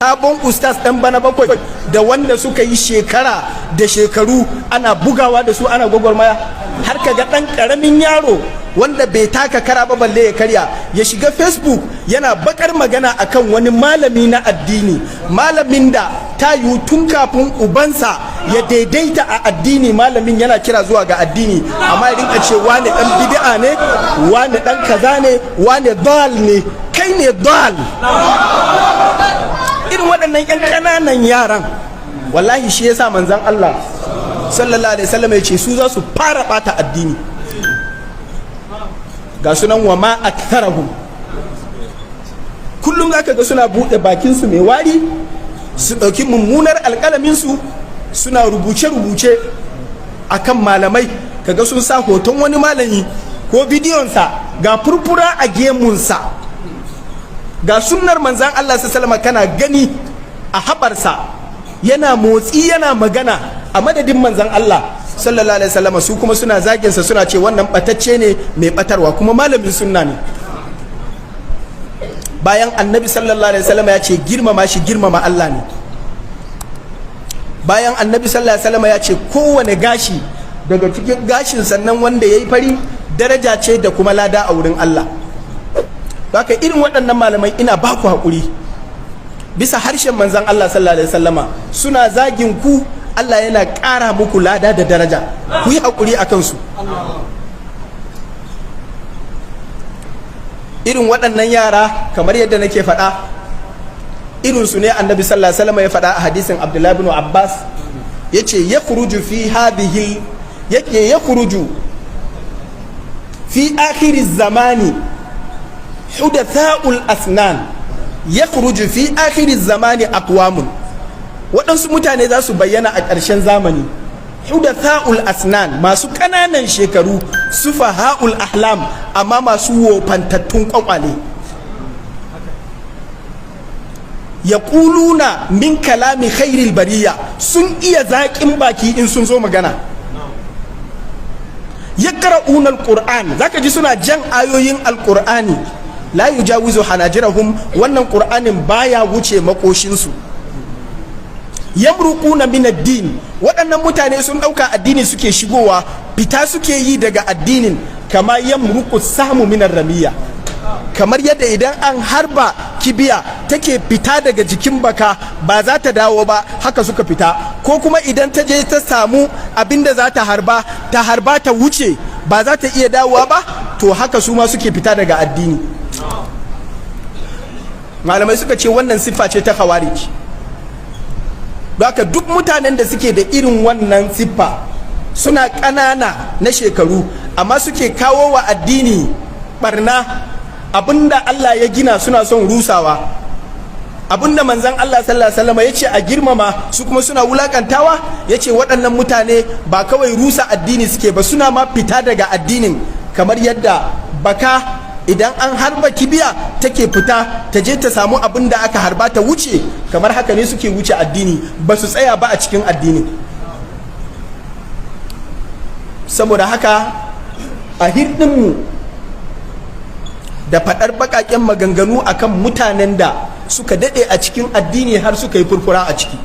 sabon ustaz ɗan bana bakwai da wanda suka yi shekara da shekaru ana bugawa da su ana gwagwarmaya, har ka ga ɗan ƙaramin yaro wanda bai taka kara ba balle ya karya ya shiga facebook yana bakar magana akan wani malami na addini, malamin da ta yi tun kafin ubansa ya daidaita a addini malamin yana kira zuwa ga addini, amma ya rinka ce wane ɗan bid'a ne, wane ɗan kaza ne, wane dal ne, kai ne dal. Irin waɗannan 'yan ƙananan yaran wallahi shi yasa manzon Allah sallallahu alaihi wasallam ya ce su za su fara bata addini. Ga sunan wa ma aktharahum, kullum zaka ga suna buɗe bakin su mai wari, su ɗauki mummunar alƙalamin su suna rubuce-rubuce akan malamai, kaga sun sa hoton wani malami ko bidiyonsa ga furfura a gemunsa, ga sunnar manzan Allah sallallahu kana gani a haɓarsa yana motsi yana magana a madadin manzan Allah sallallahu alaihi wasallam, su kuma suna zaginsa suna ce wannan batacce ne mai batarwa, kuma malamin sunna ne. Bayan annabi sallallahu alaihi wasallam ya ce girmama shi girmama Allah ne, bayan annabi sallallahu alaihi wasallam ya ce kowane gashi daga cikin gashin sannan wanda yayi fari daraja ce da kuma lada a wurin Allah. Haka irin waɗannan malamai ina ba ku haƙuri bisa harshen manzan Allah sallallahu alaihi wasallama suna zagin ku, Allah yana ƙara muku lada da daraja, ku yi haƙuri a kansu. Irin waɗannan yara kamar yadda nake faɗa, irinsu ne annabi sallallahu alaihi wasallama ya faɗa a hadisin Abdullahi bin Abbas, yace yakhruju fi hadhihi yake yakhruju fi akhiriz zamani hudatha'ul asnan, yakhruju fi akhiriz zamani aqwamun, waɗansu mutane za su bayyana a ƙarshen zamani, hudatha'ul asnan, masu ƙananan shekaru, sufaha'ul ahlam, amma masu wofantattun kwakwale, yaquluna min kalami khairil bariya, sun iya zaƙin baki in sun zo magana, yaqra'una alquran, zaka ji suna jan ayoyin alqur'ani, la yujawizu hanajirahum, wannan qur'anin baya wuce makoshinsu, yamruquna min ad-din, waɗannan mutane sun ɗauka addini suke shigowa, fita suke yi daga addinin, kama yamruqu samu min ar-ramiya, kamar yadda idan an harba kibiya take fita daga jikin baka ba za ta dawo ba, haka suka fita, ko kuma idan ta je ta samu abinda za ta harba ta wuce ba za ta iya dawowa ba, to haka su ma suke fita daga addini. Malamai suka ce wannan siffa ce ta khawarij. Haka duk mutanen da suke da irin wannan siffa suna ƙanana na shekaru amma suke kawo wa addini barna, abinda Allah ya gina suna son rusawa, abinda manzan Allah sallallahu alaihi wasallam ya ce a girmama su kuma suna wulakantawa, ya ce waɗannan mutane ba kawai rusa addini suke ba, suna ma fita daga addinin, kamar yadda baka idan an harba kibiya take fita ta je ta samu abin da aka harba ta wuce, kamar haka ne suke wuce addini, ba su tsaya ba a cikin addini. Saboda haka a hirɗinmu da faɗar baƙaƙen maganganu akan mutanen da suka daɗe a cikin addini har suka yi furfura a ciki,